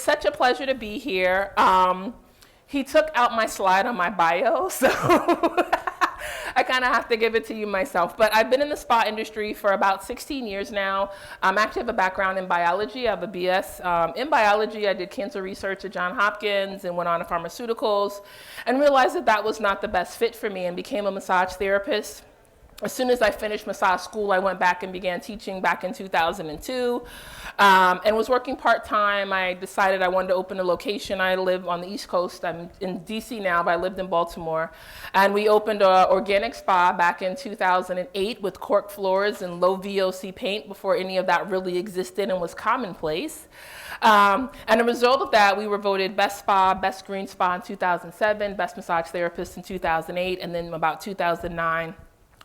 such a pleasure to be here. He took out my slide on my bio, so I kind of have to give it to you myself. But I've been in the spa industry for about 16 years now. I actually have a background in biology. I have a BS in biology. I did cancer research at Johns Hopkins and went on to pharmaceuticals and realized that that was not the best fit for me and became a massage therapist. As soon as I finished massage school, I went back and began teaching back in 2002 and was working part-time. I decided I wanted to open a location. I live on the East Coast. I'm in DC now, but I lived in Baltimore. And we opened an organic spa back in 2008 with cork floors and low VOC paint before any of that really existed and was commonplace. And as a result of that, we were voted best spa, best green spa in 2007, best massage therapist in 2008, and then about 2009.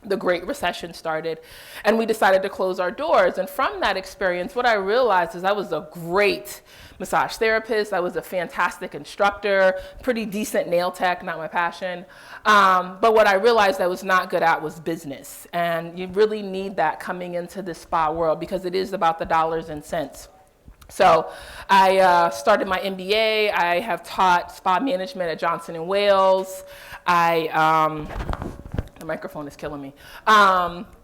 The Great Recession started, and we decided to close our doors. And from that experience, what I realized is I was a great massage therapist. I was a fantastic instructor, pretty decent nail tech, not my passion. But what I realized I was not good at was business. And you really need that coming into the spa world because it is about the dollars and cents. So I started my MBA. I have taught spa management at Johnson & Wales. The microphone is killing me.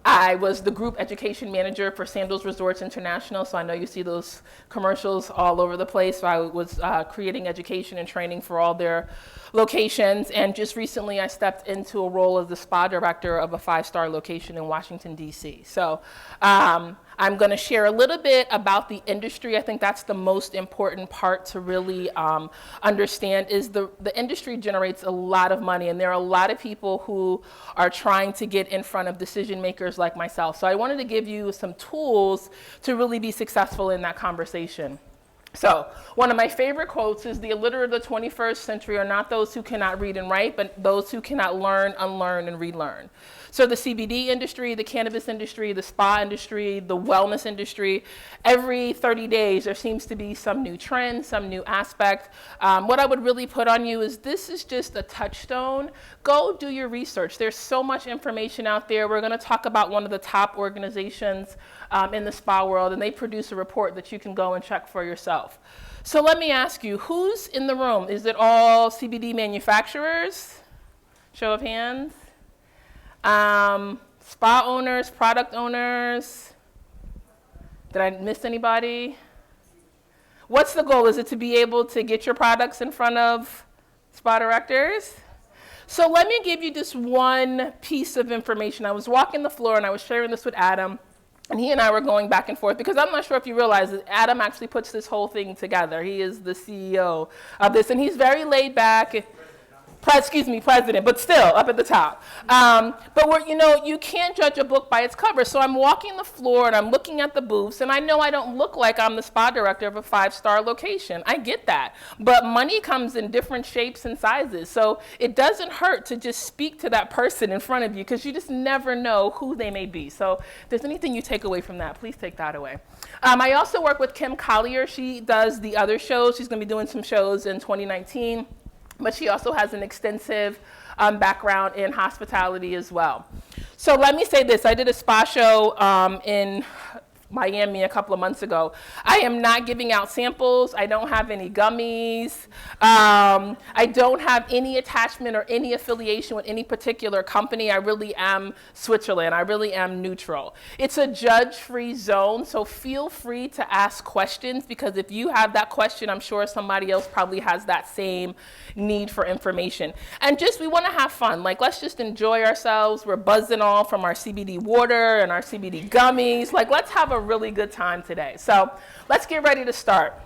I was the group education manager for Sandals Resorts International, so I know you see those commercials all over the place. So I was creating education and training for all their locations, and just recently I stepped into a role as the spa director of a 5-star location in Washington, D.C. So I'm going to share a little bit about the industry. I think that's the most important part to really understand is the industry generates a lot of money, and there are a lot of people who are trying to get in front of decision makers like myself. So I wanted to give you some tools to really be successful in that conversation. So one of my favorite quotes is, the illiterate of the 21st century are not those who cannot read and write, but those who cannot learn, unlearn, and relearn. So the CBD industry, the cannabis industry, the spa industry, the wellness industry, every 30 days there seems to be some new trend, some new aspect. What I would really put on you is this is just a touchstone. Go do your research. There's so much information out there. We're going to talk about one of the top organizations in the spa world, and they produce a report that you can go and check for yourself. So let me ask you, who's in the room? Is it all CBD manufacturers? Show of hands. Spa owners, product owners. Did I miss anybody? What's the goal? Is it to be able to get your products in front of spa directors? So let me give you just one piece of information. I was walking the floor and I was sharing this with Adam, and he and I were going back and forth because I'm not sure if you realize that Adam actually puts this whole thing together. He is the CEO of this, and he's very laid back. President, but still up at the top. But you can't judge a book by its cover. So I'm walking the floor and I'm looking at the booths, and I know I don't look like I'm the spa director of a 5-star location. I get that. But money comes in different shapes and sizes. So it doesn't hurt to just speak to that person in front of you because you just never know who they may be. So if there's anything you take away from that, please take that away. I also work with Kim Collier. She does the other shows. She's going to be doing some shows in 2019. But she also has an extensive background in hospitality as well. So let me say this. I did a spa show in Miami a couple of months ago. I am not giving out samples. I don't have any gummies. I don't have any attachment or any affiliation with any particular company. I really am Switzerland. I really am neutral. It's a judge-free zone, so feel free to ask questions, because if you have that question, I'm sure somebody else probably has that same need for information. And we want to have fun. Like, let's just enjoy ourselves. We're buzzing all from our CBD water and our CBD gummies. Like, let's have a really good time today. So let's get ready to start.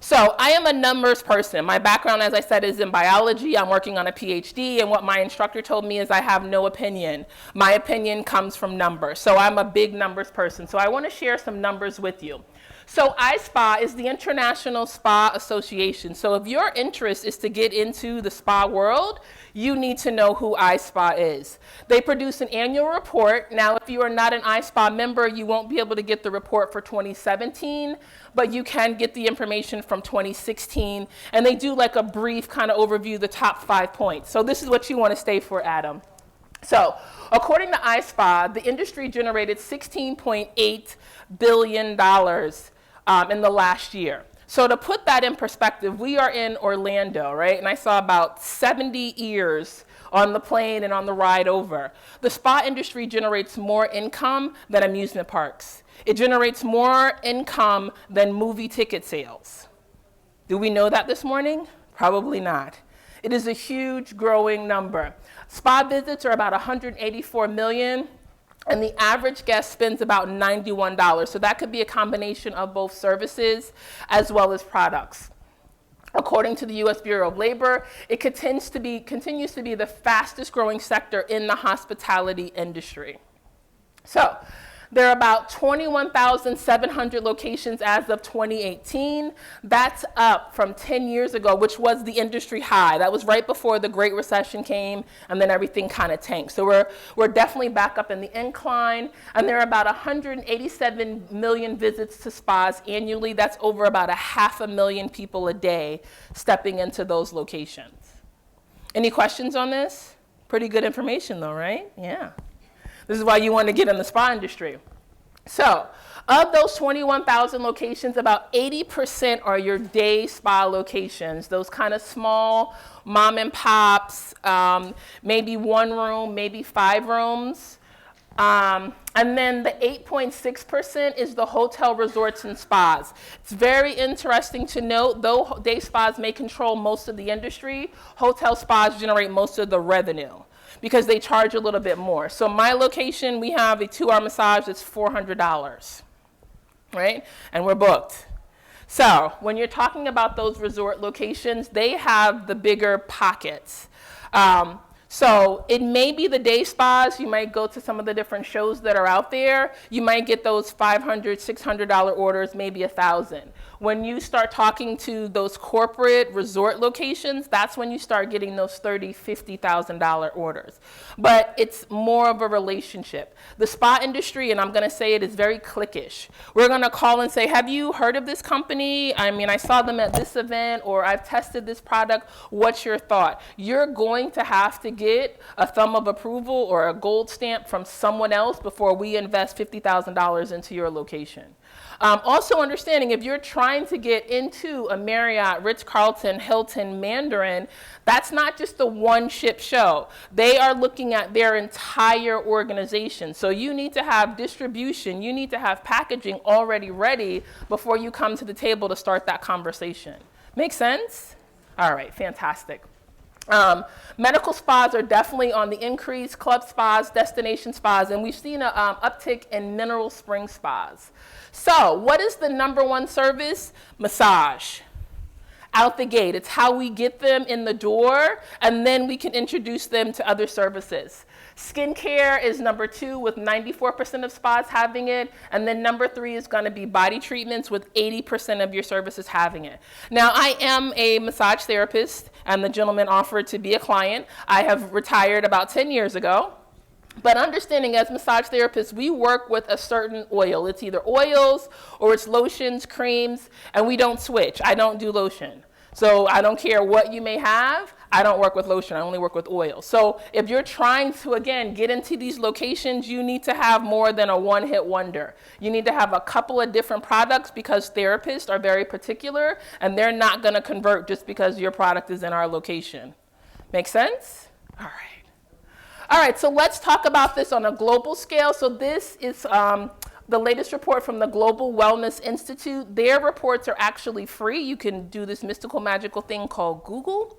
So I am a numbers person. My background, as I said, is in biology. I'm working on a PhD, and what my instructor told me is I have no opinion. My opinion comes from numbers. So I'm a big numbers person. So I want to share some numbers with you. So iSpa is the International Spa Association. So if your interest is to get into the spa world, you need to know who iSpa is. They produce an annual report. Now, if you are not an iSpa member, you won't be able to get the report for 2017, but you can get the information from 2016. And they do like a brief kind of overview, the top 5 points. So this is what you want to stay for, Adam. So according to iSpa, the industry generated $16.8 billion in the last year. So to put that in perspective, we are in Orlando, right? And I saw about 70 ears on the plane and on the ride over. The spa industry generates more income than amusement parks. It generates more income than movie ticket sales. Do we know that this morning? Probably not. It is a huge growing number. Spa visits are about 184 million, and the average guest spends about $91. So that could be a combination of both services as well as products. According to the U.S. Bureau of Labor, it continues to be the fastest growing sector in the hospitality industry. So there are about 21,700 locations as of 2018. That's up from 10 years ago, which was the industry high. That was right before the Great Recession came, and then everything kind of tanked. So we're definitely back up in the incline, and there are about 187 million visits to spas annually. That's over about 500,000 people a day stepping into those locations. Any questions on this? Pretty good information though, right? Yeah. This is why you want to get in the spa industry. So, of those 21,000 locations, about 80% are your day spa locations, those kind of small mom and pops, maybe 1 room, maybe 5 rooms. And then the 8.6% is the hotel resorts and spas. It's very interesting to note, though day spas may control most of the industry, hotel spas generate most of the revenue, because they charge a little bit more. So my location, we have a 2-hour massage that's $400, right? And we're booked. So when you're talking about those resort locations, they have the bigger pockets. So it may be the day spas. You might go to some of the different shows that are out there. You might get those $500, $600 orders, maybe $1,000. When you start talking to those corporate resort locations, that's when you start getting those $30,000, $50,000 orders. But it's more of a relationship. The spa industry, and I'm going to say it, is very cliquish. We're going to call and say, have you heard of this company? I mean, I saw them at this event, or I've tested this product. What's your thought? You're going to have to get a thumb of approval or a gold stamp from someone else before we invest $50,000 into your location. Also understanding, if you're trying to get into a Marriott, Ritz-Carlton, Hilton, Mandarin, that's not just a one-ship show. They are looking at their entire organization. So you need to have distribution, you need to have packaging already ready before you come to the table to start that conversation. Make sense? All right, fantastic. Medical spas are definitely on the increase, club spas, destination spas, and we've seen an uptick in mineral spring spas. So what is the #1 service? Massage. Out the gate. It's how we get them in the door, and then we can introduce them to other services. Skincare is #2 with 94% of spas having it, and then #3 is going to be body treatments with 80% of your services having it. Now, I am a massage therapist, and the gentleman offered to be a client. I have retired about 10 years ago. But understanding, as massage therapists, we work with a certain oil. It's either oils or it's lotions, creams, and we don't switch. I don't do lotion. So I don't care what you may have. I don't work with lotion. I only work with oil. So if you're trying to, again, get into these locations, you need to have more than a one-hit wonder. You need to have a couple of different products, because therapists are very particular, and they're not going to convert just because your product is in our location. Make sense? All right. All right, so let's talk about this on a global scale. So this is the latest report from the Global Wellness Institute. Their reports are actually free. You can do this mystical, magical thing called Google,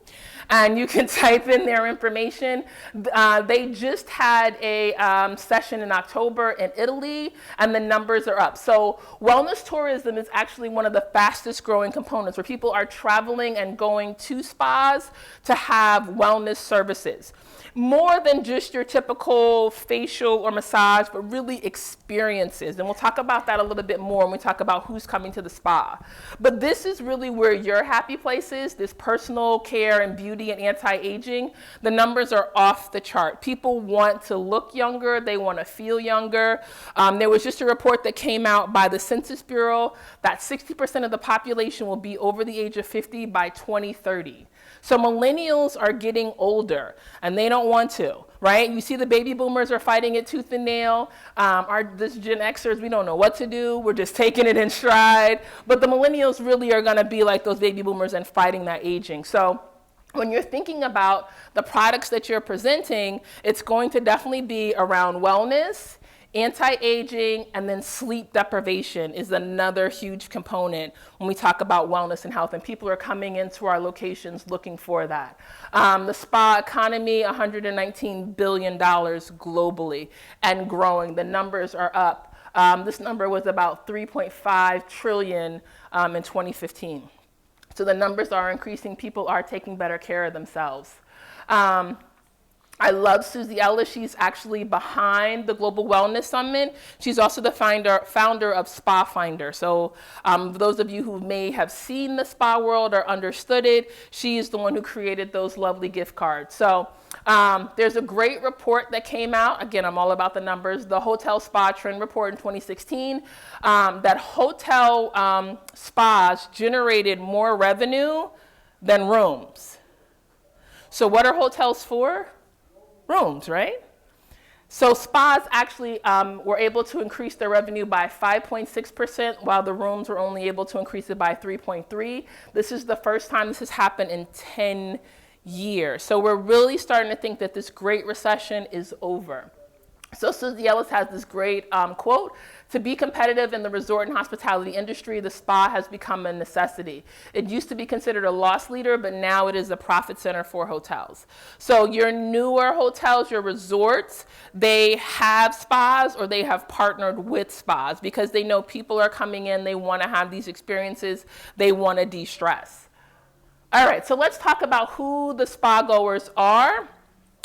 and you can type in their information. They just had a session in October in Italy, and the numbers are up. So wellness tourism is actually one of the fastest growing components, where people are traveling and going to spas to have wellness services. More than just your typical facial or massage, but really experiences. And we'll talk about that a little bit more when we talk about who's coming to the spa. But this is really where your happy place is, this personal care and beauty and anti-aging. The numbers are off the chart. People want to look younger. They want to feel younger. There was just a report that came out by the Census Bureau that 60% of the population will be over the age of 50 by 2030. So millennials are getting older and they don't want to, right? You see the baby boomers are fighting it tooth and nail. This Gen Xers, we don't know what to do. We're just taking it in stride. But the millennials really are going to be like those baby boomers and fighting that aging. So when you're thinking about the products that you're presenting, it's going to definitely be around wellness, anti-aging, and then sleep deprivation is another huge component when we talk about wellness and health, and people are coming into our locations looking for that. The spa economy, $119 billion globally and growing. The numbers are up. This number was about 3.5 trillion in 2015. So the numbers are increasing. People are taking better care of themselves. I love Susie Ellis. She's actually behind the Global Wellness Summit. She's also the founder of Spa Finder. So those of you who may have seen the spa world or understood it, she's the one who created those lovely gift cards. So there's a great report that came out. Again, I'm all about the numbers. The Hotel Spa Trend Report in 2016, that hotel spas generated more revenue than rooms. So what are hotels for? Rooms, right? So spas actually were able to increase their revenue by 5.6%, while the rooms were only able to increase it by 3.3%. This is the first time this has happened in 10 years. So we're really starting to think that this great recession is over. So Susie Ellis has this great quote: "To be competitive in the resort and hospitality industry, the spa has become a necessity. It used to be considered a loss leader, but now it is a profit center for hotels." So your newer hotels, your resorts, they have spas or they have partnered with spas because they know people are coming in, they want to have these experiences, they want to de-stress. All right, so let's talk about who the spa goers are.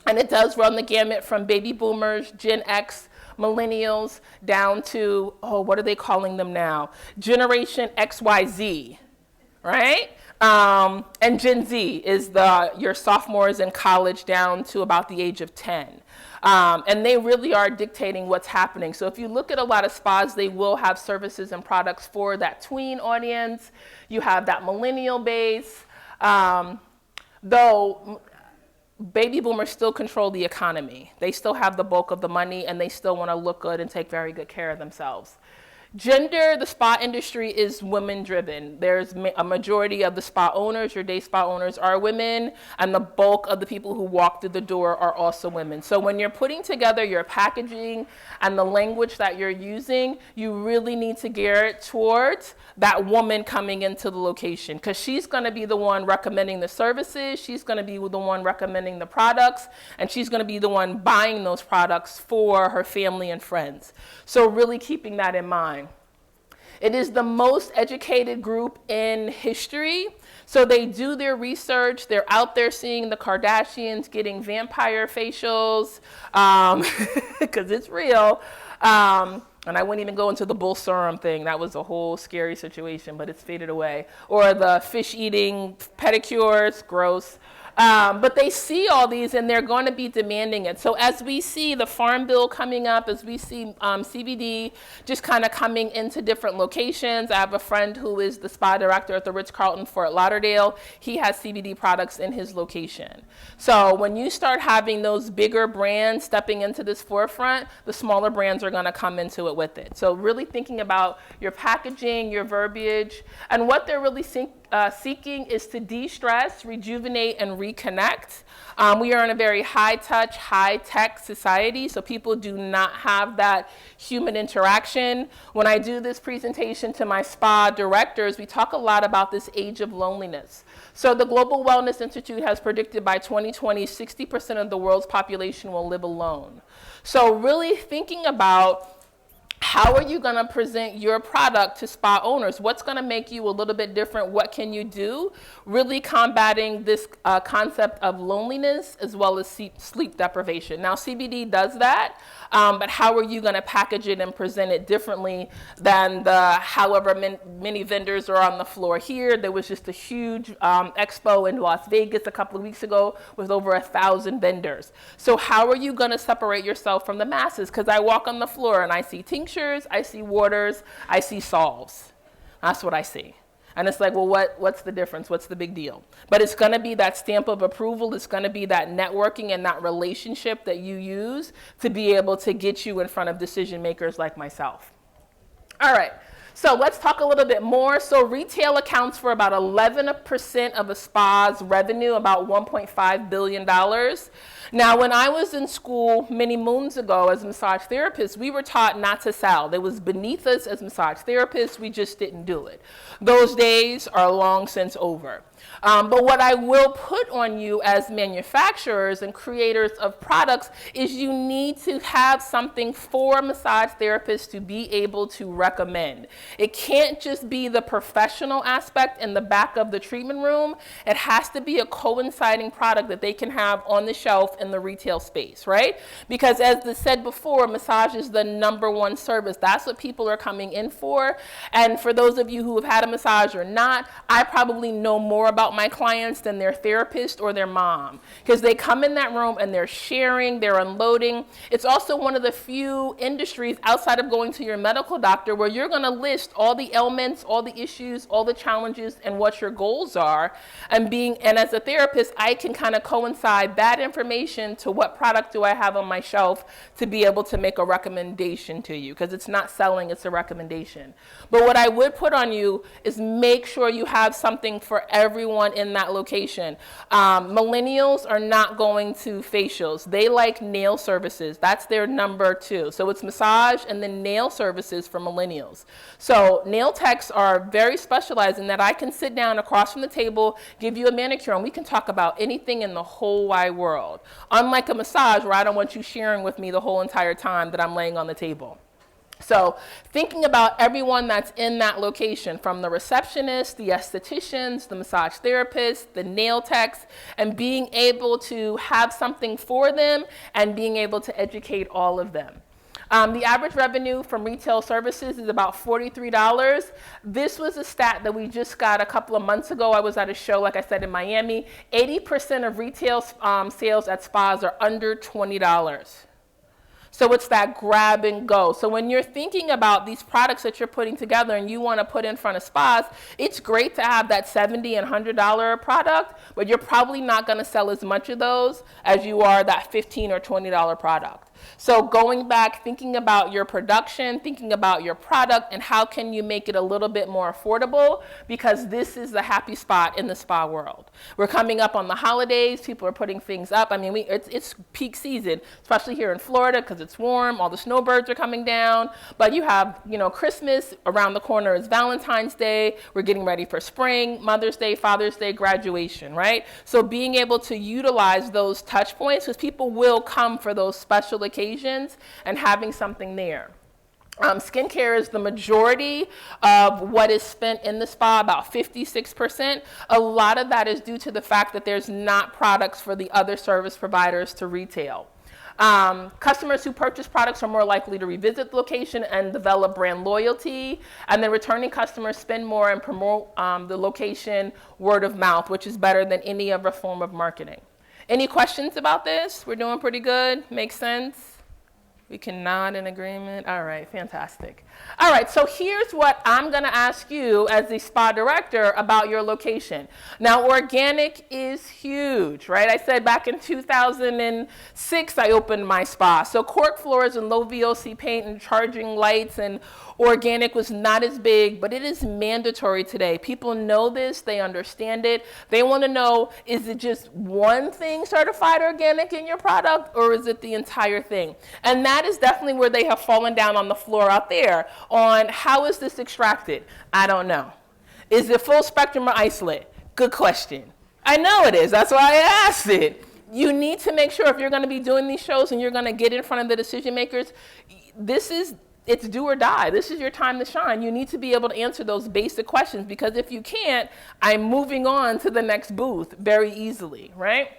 And it does run the gamut from baby boomers, Gen X, millennials, down to, what are they calling them now? Generation XYZ, right? And Gen Z is your sophomores in college down to about the age of 10. And they really are dictating what's happening. So if you look at a lot of spas, they will have services and products for that tween audience. You have that millennial base, though baby boomers still control the economy. They still have the bulk of the money and they still want to look good and take very good care of themselves. Gender, the spa industry is women driven. There's a majority of the spa owners, your day spa owners, are women, and the bulk of the people who walk through the door are also women. So when you're putting together your packaging and the language that you're using, you really need to gear it towards that woman coming into the location, because she's going to be the one recommending the services, she's going to be the one recommending the products, and she's going to be the one buying those products for her family and friends. So really keeping that in mind. It is the most educated group in history. So they do their research. They're out there seeing the Kardashians getting vampire facials, because it's real. And I wouldn't even go into the bull serum thing. That was a whole scary situation, but it's faded away. Or the fish eating pedicures, gross. But they see all these and they're going to be demanding it. So as we see the Farm Bill coming up, as we see CBD just kind of coming into different locations. I have a friend who is the spa director at the Ritz-Carlton Fort Lauderdale. He has CBD products in his location. So when you start having those bigger brands stepping into this forefront, the smaller brands are going to come into it with it. So really thinking about your packaging, your verbiage, and what they're really seeking is to de-stress, rejuvenate, and reconnect. We are in a very high-touch, high-tech society, so people do not have that human interaction. When I do this presentation to my spa directors, we talk a lot about this age of loneliness. So the Global Wellness Institute has predicted by 2020, 60% of the world's population will live alone. So really thinking about how are you going to present your product to spa owners? What's going to make you a little bit different? What can you do? Really combating this concept of loneliness as well as sleep deprivation. Now, CBD does that, but how are you going to package it and present it differently than the however many vendors are on the floor here? There was just a huge expo in Las Vegas a couple of weeks ago with over 1,000 vendors. So how are you going to separate yourself from the masses? Because I walk on the floor and I see tinctures, I see waters, I see salves. That's what I see. And it's like, well, what's the difference? What's the big deal? But it's going to be that stamp of approval. It's going to be that networking and that relationship that you use to be able to get you in front of decision makers like myself. All right. So let's talk a little bit more. So retail accounts for about 11% of a spa's revenue, about $1.5 billion. Now, when I was in school many moons ago as a massage therapist, we were taught not to sell. It was beneath us as massage therapists. We just didn't do it. Those days are long since over. But what I will put on you as manufacturers and creators of products is you need to have something for massage therapists to be able to recommend. It can't just be the professional aspect in the back of the treatment room. It has to be a coinciding product that they can have on the shelf in the retail space, right? Because as I said before, massage is the #1 service. That's what people are coming in for. And for those of you who have had a massage or not, I probably know more about my clients than their therapist or their mom, because they come in that room and they're sharing, they're unloading. It's also one of the few industries outside of going to your medical doctor where you're going to list all the ailments, all the issues, all the challenges, and what your goals are. And as a therapist, I can kind of coincide that information to what product do I have on my shelf to be able to make a recommendation to you, because it's not selling, it's a recommendation. But what I would put on you is make sure you have something for everyone in that location. Millennials are not going to facials. They like nail services. That's their #2. So it's massage and then nail services for millennials. So nail techs are very specialized in that I can sit down across from the table, give you a manicure, and we can talk about anything in the whole wide world. Unlike a massage where I don't want you sharing with me the whole entire time that I'm laying on the table. So thinking about everyone that's in that location, from the receptionist, the estheticians, the massage therapists, the nail techs, and being able to have something for them and being able to educate all of them. The average revenue from retail services is about $43. This was a stat that we just got a couple of months ago. I was at a show, like I said, in Miami. 80% of retail sales at spas are under $20. So it's that grab and go. So when you're thinking about these products that you're putting together and you want to put in front of spas, it's great to have that $70 and $100 product, but you're probably not going to sell as much of those as you are that $15 or $20 product. So going back, thinking about your production, thinking about your product, and how can you make it a little bit more affordable, because this is the happy spot in the spa world. We're coming up on the holidays. People are putting things up. I mean, it's peak season, especially here in Florida because it's warm. All the snowbirds are coming down. But you have, Christmas. Around the corner is Valentine's Day. We're getting ready for spring, Mother's Day, Father's Day, graduation, right? So being able to utilize those touch points, because people will come for those special occasions, and having something there. Skincare is the majority of what is spent in the spa, about 56%. A lot of that is due to the fact that there's not products for the other service providers to retail. Customers who purchase products are more likely to revisit the location and develop brand loyalty. And then returning customers spend more and promote the location word of mouth, which is better than any other form of marketing. Any questions about this? We're doing pretty good? Makes sense? We can nod in agreement. All right, fantastic. All right, so here's what I'm going to ask you as the spa director about your location. Now, organic is huge, right? I said back in 2006, I opened my spa. So cork floors and low VOC paint and charging lights and organic was not as big, but it is mandatory today. People know this, they understand it. They want to know, is it just one thing certified organic in your product, or is it the entire thing? And that is definitely where they have fallen down on the floor out there on how is this extracted? I don't know. Is it full spectrum or isolate? Good question. I know it is. That's why I asked it. You need to make sure if you're going to be doing these shows and you're going to get in front of the decision makers, it's do or die. This is your time to shine. You need to be able to answer those basic questions, because if you can't, I'm moving on to the next booth very easily, right?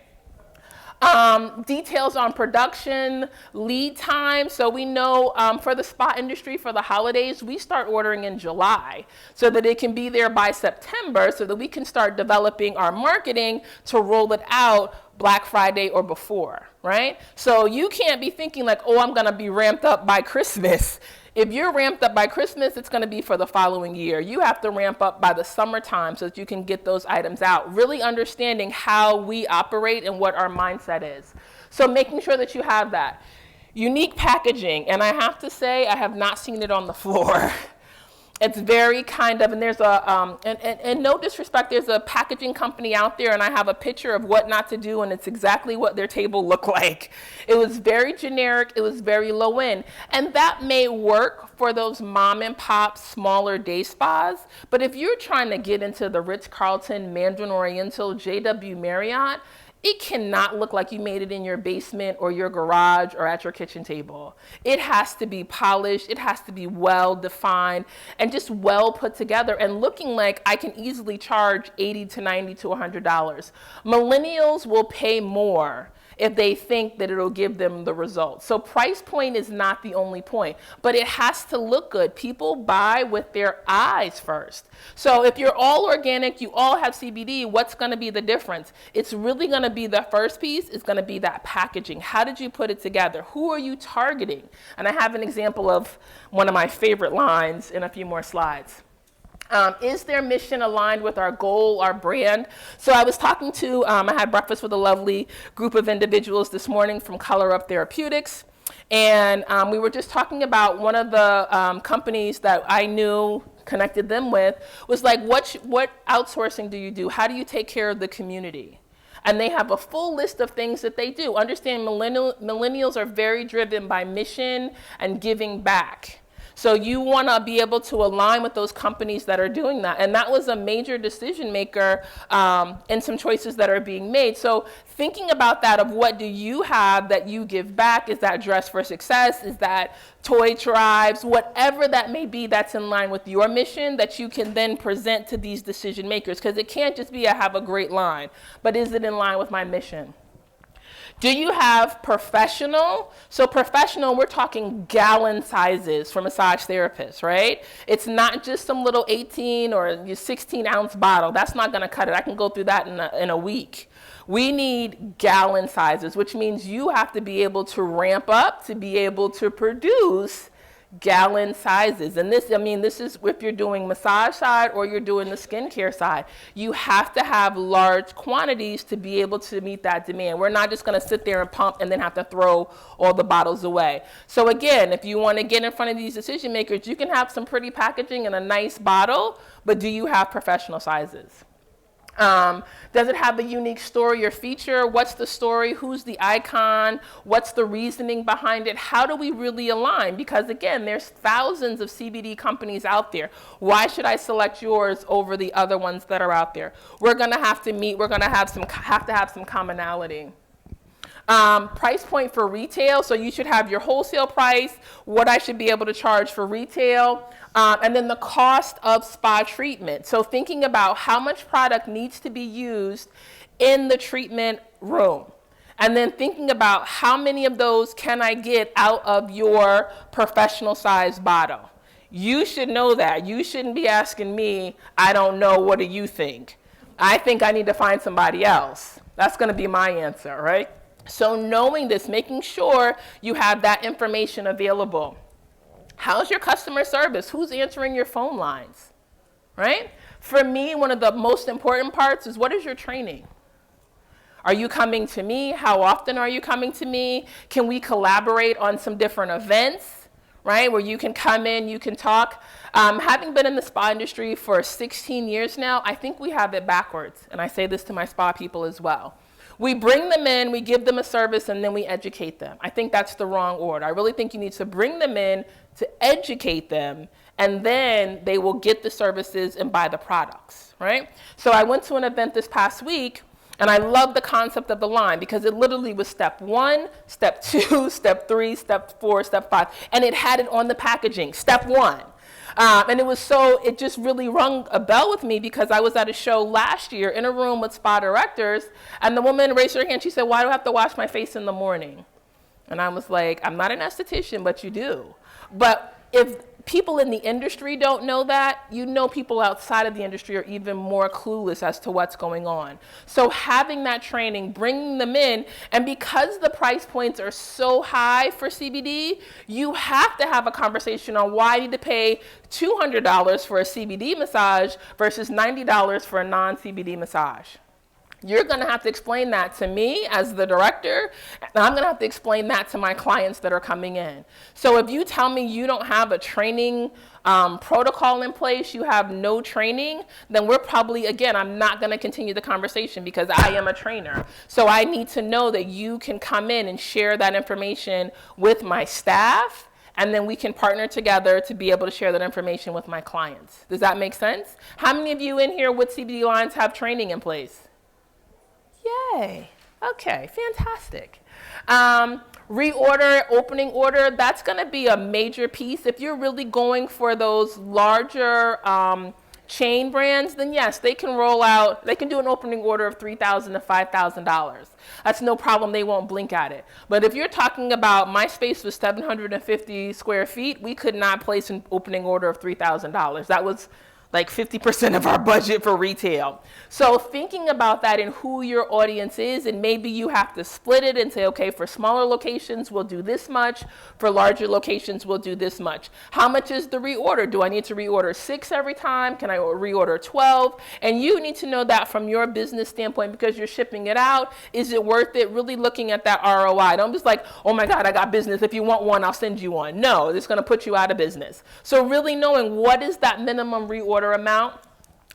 Details on production, lead time. So we know for the spa industry, for the holidays, we start ordering in July so that it can be there by September, so that we can start developing our marketing to roll it out Black Friday or before, right? So you can't be thinking like, oh, I'm going to be ramped up by Christmas. if you're ramped up by Christmas, it's going to be for the following year. You have to ramp up by the summertime so that you can get those items out, really understanding how we operate and what our mindset is. So making sure that you have that. Unique packaging, and I have to say, I have not seen it on the floor. It's very kind of, and there's a, and no disrespect, there's a packaging company out there, and I have a picture of what not to do, and it's exactly what their table looked like. It was very generic, it was very low end, and that may work for those mom and pop smaller day spas, but if you're trying to get into the Ritz-Carlton, Mandarin Oriental, JW Marriott, it cannot look like you made it in your basement or your garage or at your kitchen table. It has to be polished, it has to be well defined and just well put together and looking like I can easily charge $80 to $90 to $100. Millennials will pay more if they think that it'll give them the results. So price point is not the only point, but it has to look good. People buy with their eyes first. So if you're all organic, you all have CBD, what's gonna be the difference? It's really gonna be the first piece, it's gonna be that packaging. How did you put it together? Who are you targeting? And I have an example of one of my favorite lines in a few more slides. Is their mission aligned with our goal, our brand? So I was talking to, I had breakfast with a lovely group of individuals this morning from Color Up Therapeutics. And we were just talking about one of the companies that I knew, connected them with, was like, what outsourcing do you do? How do you take care of the community? And they have a full list of things that they do. Understand millennials are very driven by mission and giving back. So you want to be able to align with those companies that are doing that. And that was a major decision maker in some choices that are being made. So thinking about that of what do you have that you give back? Is that Dress for Success? Is that toy tribes? Whatever that may be that's in line with your mission that you can then present to these decision makers. Because it can't just be I have a great line, but is it in line with my mission? Do you have professional? So professional, we're talking gallon sizes for massage therapists, right? It's not just some little 18 or 16 ounce bottle. That's not gonna cut it. I can go through that in a week. We need gallon sizes, which means you have to be able to ramp up to be able to produce gallon sizes. And this, I mean, this is if you're doing massage side or you're doing the skincare side. You have to have large quantities to be able to meet that demand. We're not just going to sit there and pump and then have to throw all the bottles away. So again, if you want to get in front of these decision makers, you can have some pretty packaging and a nice bottle, but do you have professional sizes? Does it have a unique story or feature? What's the story? Who's the icon? What's the reasoning behind it? How do we really align? Because again, there's thousands of CBD companies out there. Why should I select yours over the other ones that are out there? We're gonna have to meet, we're gonna have to have some commonality. Price point for retail, so you should have your wholesale price, what I should be able to charge for retail, and then the cost of spa treatment. So thinking about how much product needs to be used in the treatment room. And then thinking about how many of those can I get out of your professional size bottle. You should know that. You shouldn't be asking me, I don't know, what do you think? I think I need to find somebody else. That's gonna be my answer, right? So knowing this, making sure you have that information available. How's your customer service? Who's answering your phone lines, right? For me, one of the most important parts is what is your training? Are you coming to me? How often are you coming to me? Can we collaborate on some different events, right? Where you can come in, you can talk. Having been in the spa industry for 16 years now, I think we have it backwards. And I say this to my spa people as well. We bring them in, we give them a service, and then we educate them. I think that's the wrong order. I really think you need to bring them in to educate them, and then they will get the services and buy the products, right? So I went to an event this past week, and I love the concept of the line because it literally was step 1, step 2, step 3, step 4, step 5, and it had it on the packaging, step 1. And it just really rung a bell with me because I was at a show last year in a room with spa directors, and the woman raised her hand. She said, why do I have to wash my face in the morning? And I was like, I'm not an esthetician, but you do. But if people in the industry don't know that, you know people outside of the industry are even more clueless as to what's going on. So having that training, bringing them in, and because the price points are so high for CBD, you have to have a conversation on why I need to pay $200 for a CBD massage versus $90 for a non-CBD massage. You're going to have to explain that to me as the director, and I'm going to have to explain that to my clients that are coming in. So if you tell me you don't have a training protocol in place, you have no training, then we're probably, again, I'm not going to continue the conversation because I am a trainer. So I need to know that you can come in and share that information with my staff, and then we can partner together to be able to share that information with my clients. Does that make sense? How many of you in here with CBD lines have training in place? Yay. Okay, fantastic. Reorder, opening order, that's going to be a major piece. If you're really going for those larger chain brands, then yes, they can roll out, they can do an opening order of $3,000 to $5,000. That's no problem. They won't blink at it. But if you're talking about my space was 750 square feet, we could not place an opening order of $3,000. That was like 50% of our budget for retail. So thinking about that and who your audience is, and maybe you have to split it and say, okay, for smaller locations, we'll do this much. For larger locations, we'll do this much. How much is the reorder? Do I need to reorder 6 every time? Can I reorder 12? And you need to know that from your business standpoint because you're shipping it out. Is it worth it? Really looking at that ROI. Don't just like, oh my God, I got business. If you want one, I'll send you one. No, it's going to put you out of business. So really knowing what is that minimum reorder amount,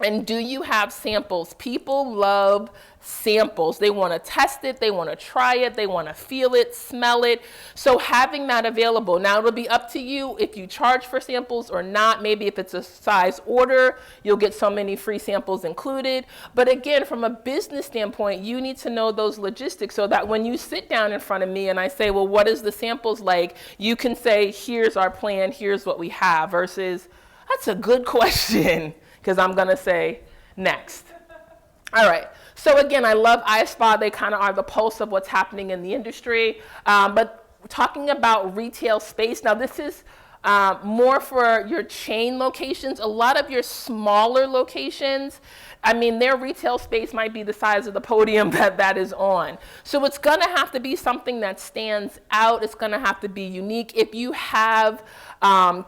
and do you have samples? People love samples. They want to test it, they want to try it, they want to feel it, smell it. So having that available. Now it'll be up to you if you charge for samples or not. Maybe if it's a size order, you'll get so many free samples included. But again, from a business standpoint, you need to know those logistics so that when you sit down in front of me and I say, well, what is the samples like? You can say, here's our plan, here's what we have, versus that's a good question, because I'm going to say next. All right. So again, I love iSpa. They kind of are the pulse of what's happening in the industry. But talking about retail space, now this is more for your chain locations. A lot of your smaller locations, I mean, their retail space might be the size of the podium that is on. So it's going to have to be something that stands out. It's going to have to be unique. If you have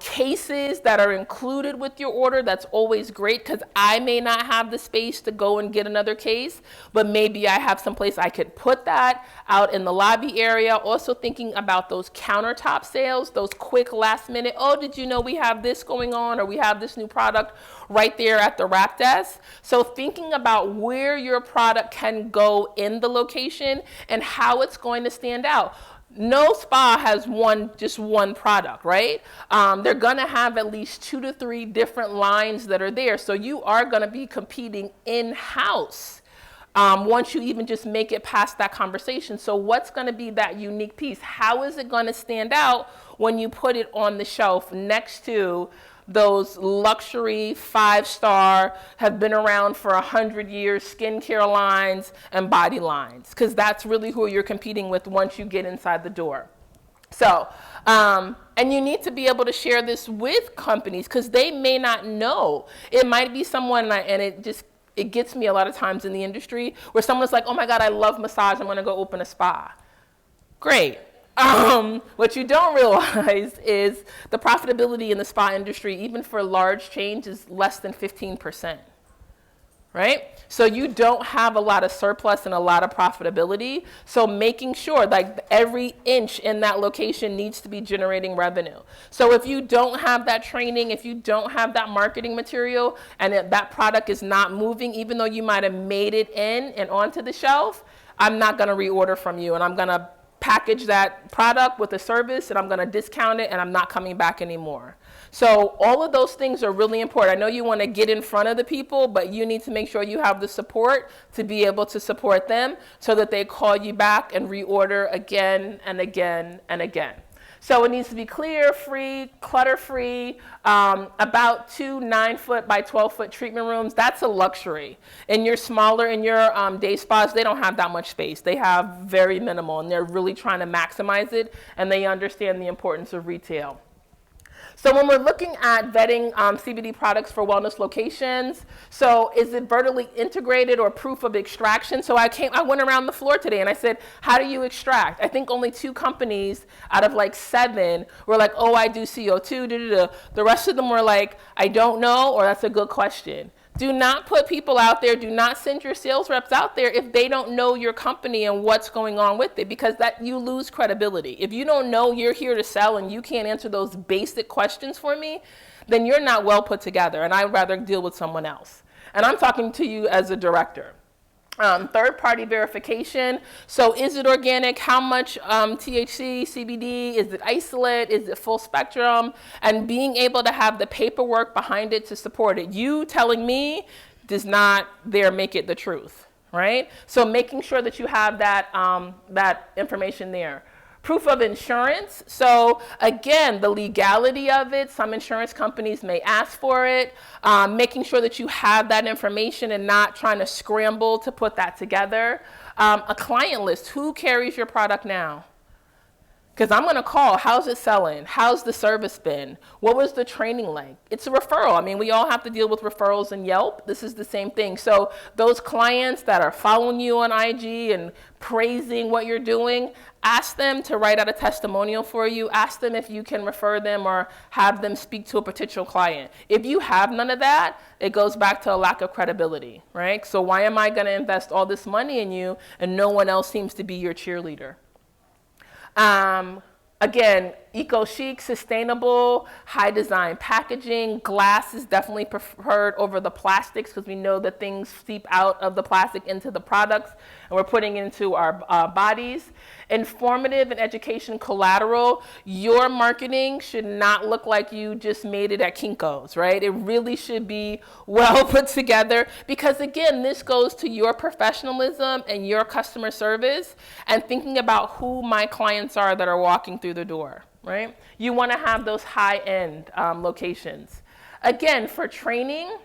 cases that are included with your order, that's always great, because I may not have the space to go and get another case, but maybe I have some place I could put that out in the lobby area. Also thinking about those countertop sales, those quick last minute, oh, did you know we have this going on, or we have this new product right there at the wrap desk. So thinking about where your product can go in the location and how it's going to stand out. No spa has just one product, right? They're going to have at least 2 to 3 different lines that are there. So you are going to be competing in-house once you even just make it past that conversation. So what's going to be that unique piece? How is it going to stand out when you put it on the shelf next to those luxury 5-star, have been around for 100 years, skincare lines and body lines? Because that's really who you're competing with once you get inside the door. So, and you need to be able to share this with companies because they may not know. It might be someone, and it gets me a lot of times in the industry, where someone's like, oh my God, I love massage, I'm going to go open a spa. Great. What you don't realize is the profitability in the spa industry, even for large chains, is less than 15%, right? So you don't have a lot of surplus and a lot of profitability. So making sure like every inch in that location needs to be generating revenue. So if you don't have that training, if you don't have that marketing material, and that product is not moving, even though you might have made it in and onto the shelf, I'm not going to reorder from you, and I'm going to package that product with a service, and I'm going to discount it, and I'm not coming back anymore. So all of those things are really important. I know you want to get in front of the people, but you need to make sure you have the support to be able to support them so that they call you back and reorder again and again and again. So it needs to be clear, free, clutter-free, about 2 9-foot by 12-foot treatment rooms. That's a luxury. In your day spas, they don't have that much space. They have very minimal, and they're really trying to maximize it, and they understand the importance of retail. So when we're looking at vetting CBD products for wellness locations, so is it vertically integrated or proof of extraction? So I went around the floor today and I said, how do you extract? I think only 2 companies out of like 7 were like, oh, I do CO2, The rest of them were like, I don't know, or that's a good question. Do not put people out there, do not send your sales reps out there if they don't know your company and what's going on with it, because that you lose credibility. If you don't know you're here to sell and you can't answer those basic questions for me, then you're not well put together, and I'd rather deal with someone else. And I'm talking to you as a director. Third-party verification. So is it organic? How much THC, CBD? Is it isolate? Is it full spectrum? And being able to have the paperwork behind it to support it. You telling me does not make it the truth, right? So making sure that you have that, that information there. Proof of insurance. So again, the legality of it, some insurance companies may ask for it, making sure that you have that information and not trying to scramble to put that together. A client list, who carries your product now? Because I'm going to call, how's it selling? How's the service been? What was the training like? It's a referral. I mean, we all have to deal with referrals and Yelp. This is the same thing. So those clients that are following you on IG and praising what you're doing, ask them to write out a testimonial for you. Ask them if you can refer them or have them speak to a potential client. If you have none of that, it goes back to a lack of credibility, right? So why am I going to invest all this money in you and no one else seems to be your cheerleader? Again, eco-chic, sustainable, high design packaging. Glass is definitely preferred over the plastics because we know that things seep out of the plastic into the products and we're putting it into our bodies. Informative and education collateral. Your marketing should not look like you just made it at Kinko's, right? It really should be well put together because again, this goes to your professionalism and your customer service and thinking about who my clients are that are walking through the door. Right? You want to have those high-end locations. Again, for training,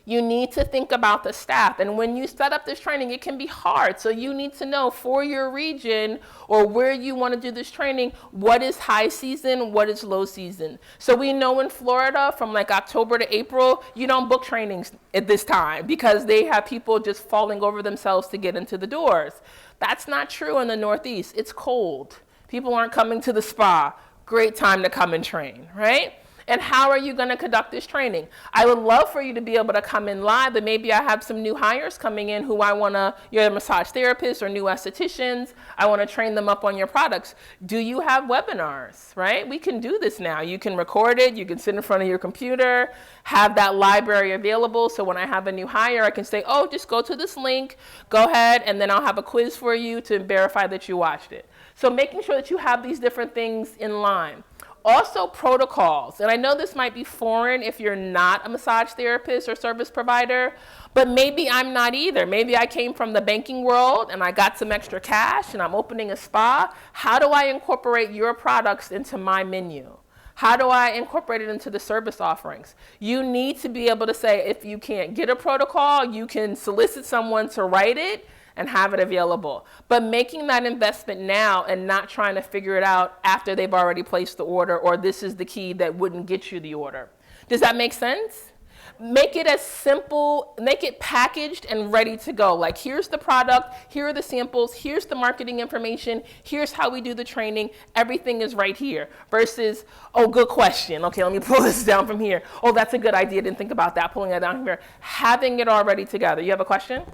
you need to think about the staff. And when you set up this training, it can be hard. So you need to know for your region or where you want to do this training, what is high season, what is low season. So we know in Florida from like October to April, you don't book trainings at this time because they have people just falling over themselves to get into the doors. That's not true in the Northeast. It's cold. People aren't coming to the spa. Great time to come and train, right? And how are you going to conduct this training? I would love for you to be able to come in live, but maybe I have some new hires coming in who I want to, you're a massage therapist or new estheticians. I want to train them up on your products. Do you have webinars, right? We can do this now. You can record it. You can sit in front of your computer, have that library available. So when I have a new hire, I can say, oh, just go to this link, go ahead, and then I'll have a quiz for you to verify that you watched it. So making sure that you have these different things in line. Also protocols, and I know this might be foreign if you're not a massage therapist or service provider, but maybe I'm not either. Maybe I came from the banking world and I got some extra cash and I'm opening a spa. How do I incorporate your products into my menu? How do I incorporate it into the service offerings? You need to be able to say, if you can't get a protocol, you can solicit someone to write it and have it available. But making that investment now and not trying to figure it out after they've already placed the order or this is the key that wouldn't get you the order. Does that make sense? Make it as simple, make it packaged and ready to go. Like here's the product, here are the samples, here's the marketing information, here's how we do the training, everything is right here. Versus, oh, good question. Okay, let me pull this down from here. Oh, that's a good idea, didn't think about that, pulling that down from here. Having it already together. You have a question?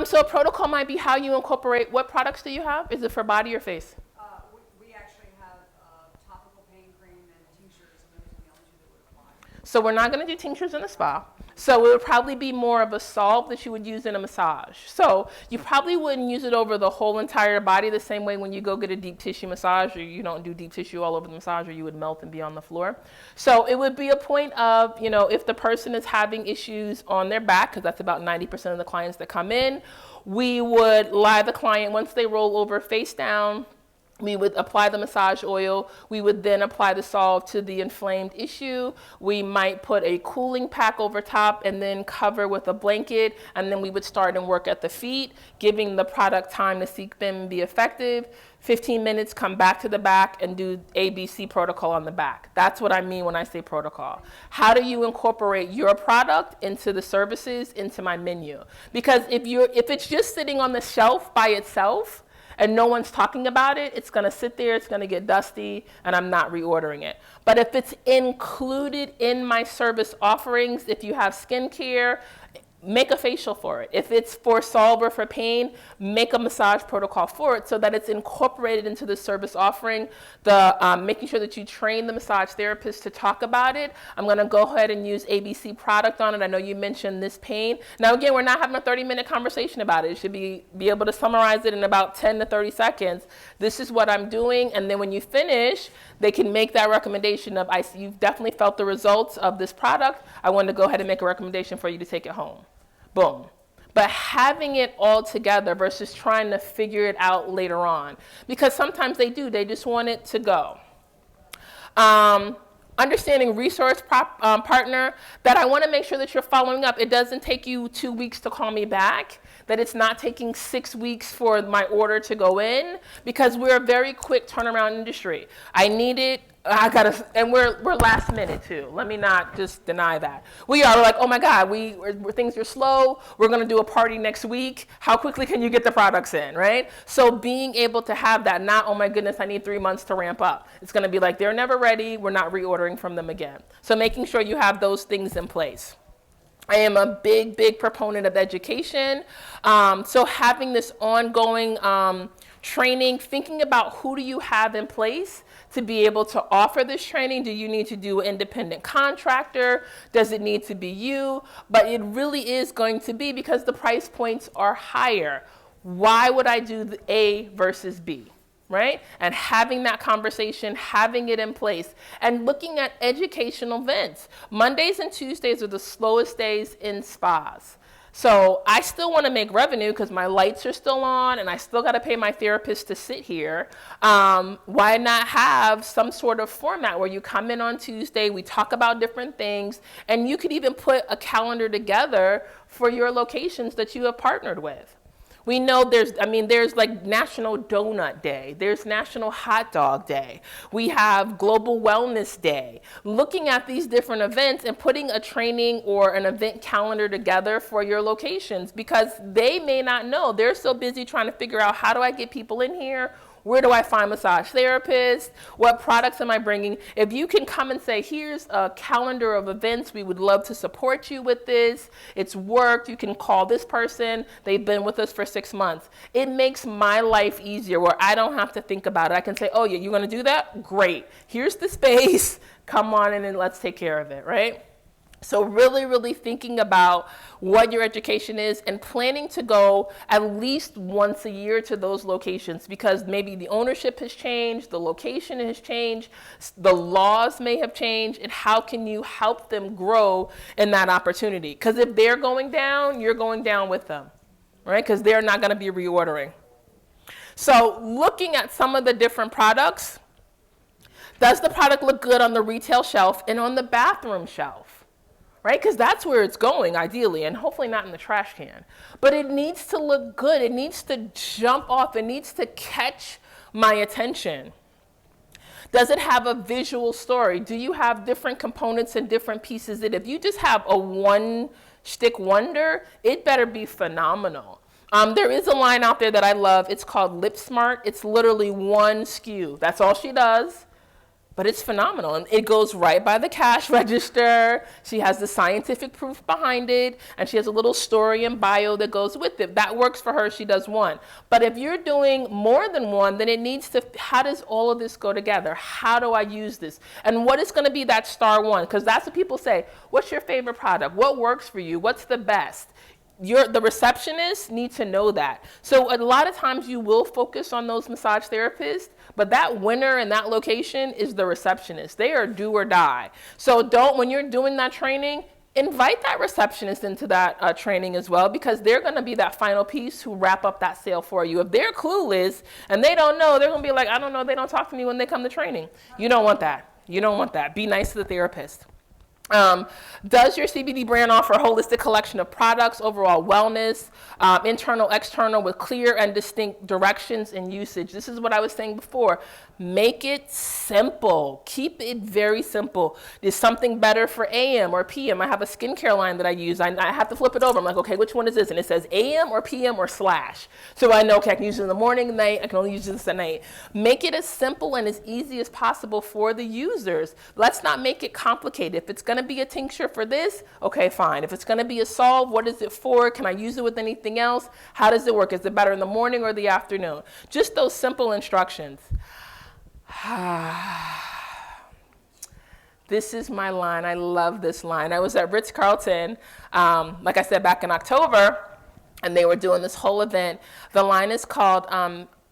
So a protocol might be how you incorporate, what products do you have? Is it for body or face? We actually have topical pain cream and tinctures, and those are the only two that would apply. So we're not going to do tinctures in the spa. So it would probably be more of a salve that you would use in a massage. So you probably wouldn't use it over the whole entire body the same way when you go get a deep tissue massage, or you don't do deep tissue all over the massage, or you would melt and be on the floor. So it would be a point of, you know, if the person is having issues on their back, because that's about 90% of the clients that come in, we would lie the client once they roll over face down We would apply the massage oil. We would then apply the salve to the inflamed issue. We might put a cooling pack over top and then cover with a blanket. And then we would start and work at the feet, giving the product time to seep in and be effective. 15 minutes, come back to the back and do ABC protocol on the back. That's what I mean when I say protocol. How do you incorporate your product into the services, into my menu? Because if it's just sitting on the shelf by itself, and no one's talking about it, it's gonna sit there, it's gonna get dusty, and I'm not reordering it. But if it's included in my service offerings, if you have skincare, make a facial for it. If it's for solve or for pain, make a massage protocol for it so that it's incorporated into the service offering. Making sure that you train the massage therapist to talk about it. I'm going to go ahead and use ABC product on it. I know you mentioned this pain. Now again, we're not having a 30-minute conversation about it. You should be able to summarize it in about 10 to 30 seconds. This is what I'm doing, and then when you finish, they can make that recommendation of, you've definitely felt the results of this product. I want to go ahead and make a recommendation for you to take it home. Boom. But having it all together versus trying to figure it out later on. Because sometimes they just want it to go. Understanding resource partner, that I want to make sure that you're following up. It doesn't take you 2 weeks to call me back, that it's not taking 6 weeks for my order to go in, because we're a very quick turnaround industry. I need it. And we're last minute too. Let me not just deny that. We're like, oh my God, things are slow. We're going to do a party next week. How quickly can you get the products in, right? So being able to have that, not, oh my goodness, I need 3 months to ramp up. It's going to be like, they're never ready. We're not reordering from them again. So making sure you have those things in place. I am a big, big proponent of education. So having this ongoing training, thinking about who do you have in place to be able to offer this training. Do you need to do an independent contractor? Does it need to be you? But it really is going to be, because the price points are higher. Why would I do the A versus B, right? And having that conversation, having it in place, and looking at educational events. Mondays and Tuesdays are the slowest days in spas. So I still want to make revenue because my lights are still on and I still got to pay my therapist to sit here. Why not have some sort of format where you come in on Tuesday, we talk about different things, and you could even put a calendar together for your locations that you have partnered with. We know there's like National Donut Day. There's National Hot Dog Day. We have Global Wellness Day. Looking at these different events and putting a training or an event calendar together for your locations, because they may not know. They're so busy trying to figure out, how do I get people in here? Where do I find massage therapists? What products am I bringing? If you can come and say, here's a calendar of events, we would love to support you with this. It's worked. You can call this person. They've been with us for 6 months. It makes my life easier where I don't have to think about it. I can say, oh yeah, you're going to do that? Great. Here's the space. Come on in and let's take care of it, right? So really, really thinking about what your education is and planning to go at least once a year to those locations, because maybe the ownership has changed, the location has changed, the laws may have changed, and how can you help them grow in that opportunity? Because if they're going down, you're going down with them, right? Because they're not going to be reordering. So looking at some of the different products, does the product look good on the retail shelf and on the bathroom shelf? Right? Because that's where it's going, ideally, and hopefully not in the trash can. But it needs to look good. It needs to jump off. It needs to catch my attention. Does it have a visual story? Do you have different components and different pieces that if you just have a one-stick wonder, it better be phenomenal. There is a line out there that I love. It's called Lip Smart. It's literally one SKU. That's all she does. But it's phenomenal, and it goes right by the cash register. She has the scientific proof behind it, and she has a little story and bio that goes with it. That works for her. She does one. But if you're doing more than one, then it needs to, how does all of this go together? How do I use this? And what is going to be that star one? Because that's what people say. What's your favorite product? What works for you? What's the best? The receptionists need to know that. So a lot of times you will focus on those massage therapists, but that winner in that location is the receptionist. They are do or die. So when you're doing that training, invite that receptionist into that training as well, because they're going to be that final piece who wrap up that sale for you. If they're clueless and they don't know, they're going to be like, I don't know, they don't talk to me when they come to training. You don't want that. You don't want that. Be nice to the therapist. Does your CBD brand offer a holistic collection of products, overall wellness, internal, external, with clear and distinct directions and usage? This is what I was saying before. Make it simple. Keep it very simple. Is something better for AM or PM? I have a skincare line that I use. I have to flip it over. I'm like, okay, which one is this? And it says AM or PM or slash. So I know, okay, I can use it in the morning, night. I can only use this at night. Make it as simple and as easy as possible for the users. Let's not make it complicated. If it's going to be a tincture for this, okay, fine. If it's going to be a solve, what is it for? Can I use it with anything else? How does it work? Is it better in the morning or the afternoon? Just those simple instructions. This is my line. I love this line. I was at Ritz-Carlton, like I said, back in October, and they were doing this whole event. The line is called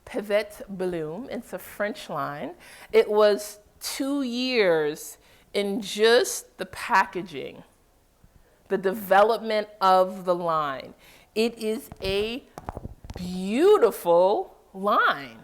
Pivot Bloom. It's a French line. It was 2 years in just the packaging, the development of the line. It is a beautiful line.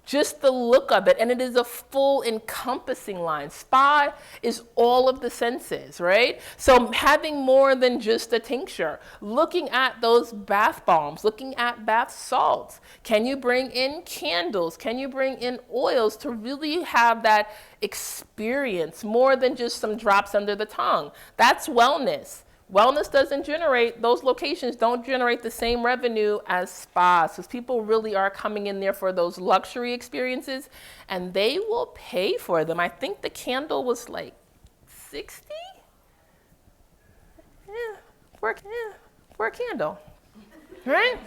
Just the look of it, and it is a full encompassing line. Spa is all of the senses, right? So having more than just a tincture, looking at those bath bombs, looking at bath salts. Can you bring in candles? Can you bring in oils to really have that experience more than just some drops under the tongue? That's wellness. Wellness doesn't generate, those locations don't generate the same revenue as spas. So people really are coming in there for those luxury experiences, and they will pay for them. I think the candle was like 60? For a candle, right?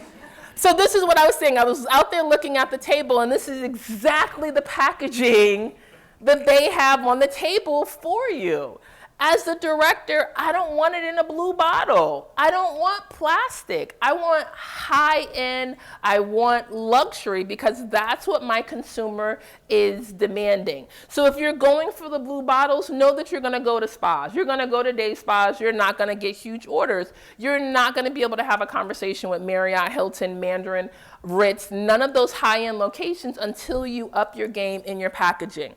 So this is what I was saying. I was out there looking at the table, and this is exactly the packaging that they have on the table for you. As the director, I don't want it in a blue bottle. I don't want plastic. I want high-end, I want luxury, because that's what my consumer is demanding. So if you're going for the blue bottles, know that you're going to go to spas. You're going to go to day spas. You're not going to get huge orders. You're not going to be able to have a conversation with Marriott, Hilton, Mandarin, Ritz, none of those high-end locations until you up your game in your packaging.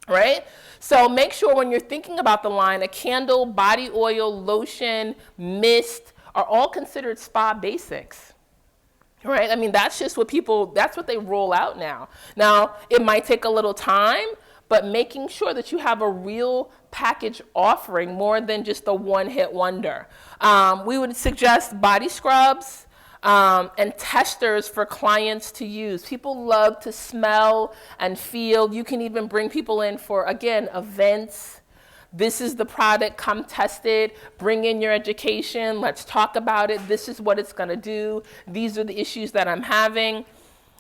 Right? So make sure when you're thinking about the line, a candle, body oil, lotion, mist are all considered spa basics. Right? I mean, that's just what that's what they roll out now. Now, it might take a little time, but making sure that you have a real package offering more than just a one-hit wonder. We would suggest body scrubs, and testers for clients to use. People love to smell and feel. You can even bring people in for, again, events. This is the product, come test it, bring in your education, let's talk about it. This is what it's going to do. These are the issues that I'm having.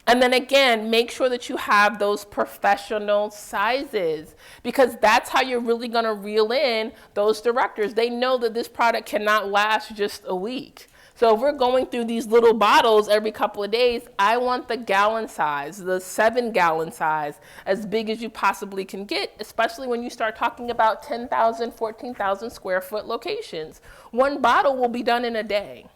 And then again, make sure that you have those professional sizes, because that's how you're really going to reel in those directors. They know that this product cannot last just a week. So if we're going through these little bottles every couple of days, I want the gallon size, the 7-gallon size, as big as you possibly can get, especially when you start talking about 10,000, 14,000 square foot locations. One bottle will be done in a day.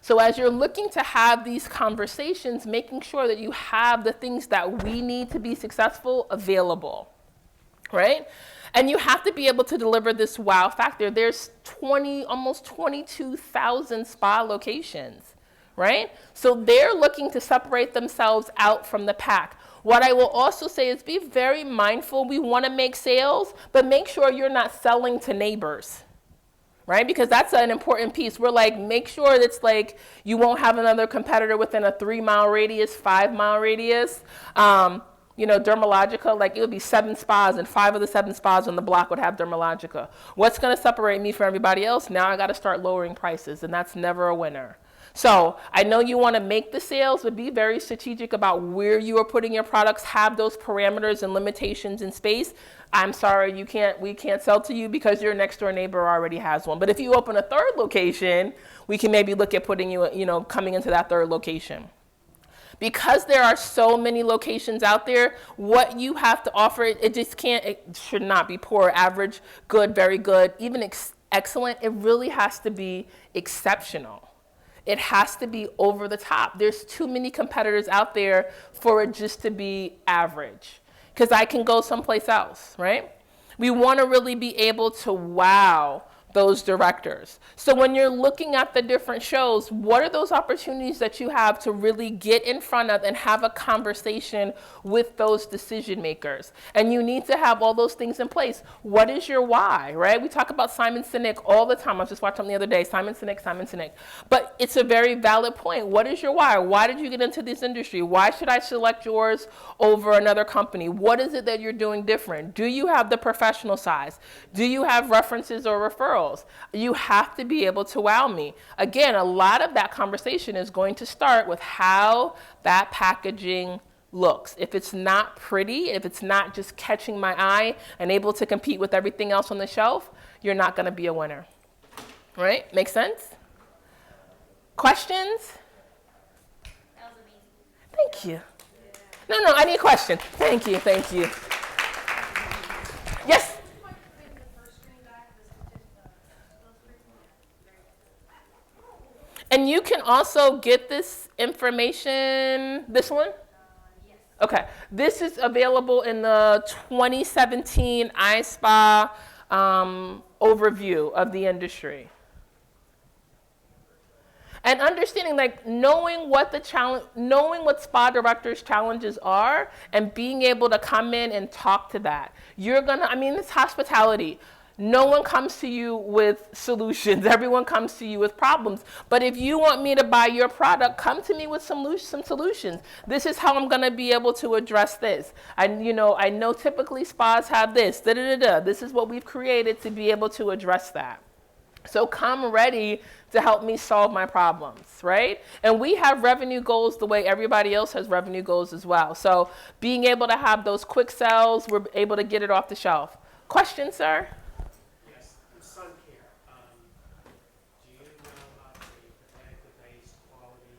So as you're looking to have these conversations, making sure that you have the things that we need to be successful available, right? And you have to be able to deliver this wow factor. There's almost 22,000 spa locations, right? So they're looking to separate themselves out from the pack. What I will also say is be very mindful. We want to make sales, but make sure you're not selling to neighbors, right? Because that's an important piece. We're like, make sure it's like you won't have another competitor within a 3-mile radius, 5-mile radius. Dermalogica, like it would be 7 spas, and 5 of the 7 spas on the block would have Dermalogica. What's going to separate me from everybody else? Now I got to start lowering prices, and that's never a winner. So I know you want to make the sales, but be very strategic about where you are putting your products. Have those parameters and limitations in space. I'm sorry, we can't sell to you because your next door neighbor already has one. But if you open a 3rd location, we can maybe look at putting you, coming into that 3rd location. Because there are so many locations out there, what you have to offer, it just can't, it should not be poor, average, good, very good, even excellent. It really has to be exceptional. It has to be over the top. There's too many competitors out there for it just to be average, because I can go someplace else, right? We want to really be able to wow those directors. So when you're looking at the different shows, what are those opportunities that you have to really get in front of and have a conversation with those decision makers? And you need to have all those things in place. What is your why, right? We talk about Simon Sinek all the time. I was just watching him the other day, Simon Sinek, Simon Sinek. But it's a very valid point. What is your why? Why did you get into this industry? Why should I select yours over another company? What is it that you're doing different? Do you have the professional size? Do you have references or referrals? You have to be able to wow me. Again, a lot of that conversation is going to start with how that packaging looks. If it's not pretty, if it's not just catching my eye and able to compete with everything else on the shelf, you're not going to be a winner. Right? Make sense? Questions? That was amazing. Thank you. No, I need a question. Thank you. Yes? And you can also get this information, this one? Yes. Okay, this is available in the 2017 iSpa overview of the industry. And understanding, like, knowing what spa directors' challenges are and being able to come in and talk to that. It's hospitality. No one comes to you with solutions. Everyone comes to you with problems. But if you want me to buy your product, come to me with some solutions. This is how I'm going to be able to address this. I know typically spas have this. This is what we've created to be able to address that. So come ready to help me solve my problems, right? And we have revenue goals the way everybody else has revenue goals as well. So being able to have those quick sells, we're able to get it off the shelf. Question, sir? Sun care. Do you know about the botanica-based quality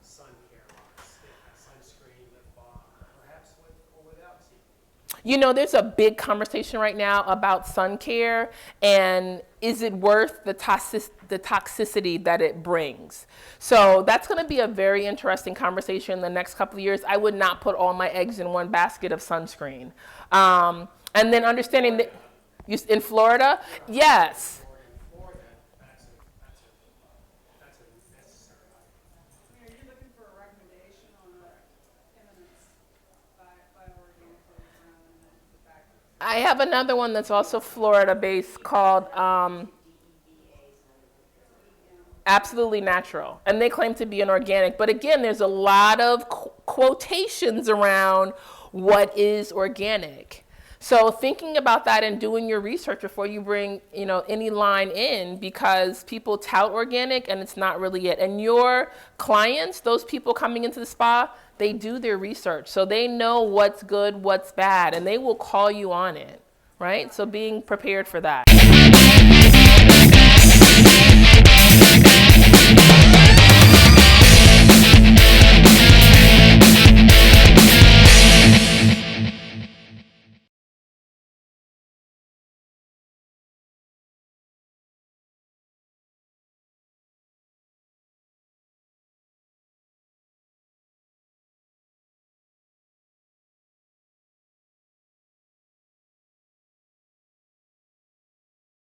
sun care box? Sunscreen, lip balm, perhaps with or without CBD? There's a big conversation right now about sun care and is it worth the toxicity that it brings? So that's going to be a very interesting conversation in the next couple of years. I would not put all my eggs in one basket of sunscreen. And then understanding that in Florida, yes. In Florida, that's a necessary item. Are you looking for a recommendation on eminence by organically around the back? I have another one that's also Florida-based called Absolutely Natural, and they claim to be an organic. But again, there's a lot of quotations around what is organic. So thinking about that and doing your research before you bring, any line in, because people tout organic and it's not really it. And your clients, those people coming into the spa, they do their research. So they know what's good, what's bad, and they will call you on it, right? So being prepared for that.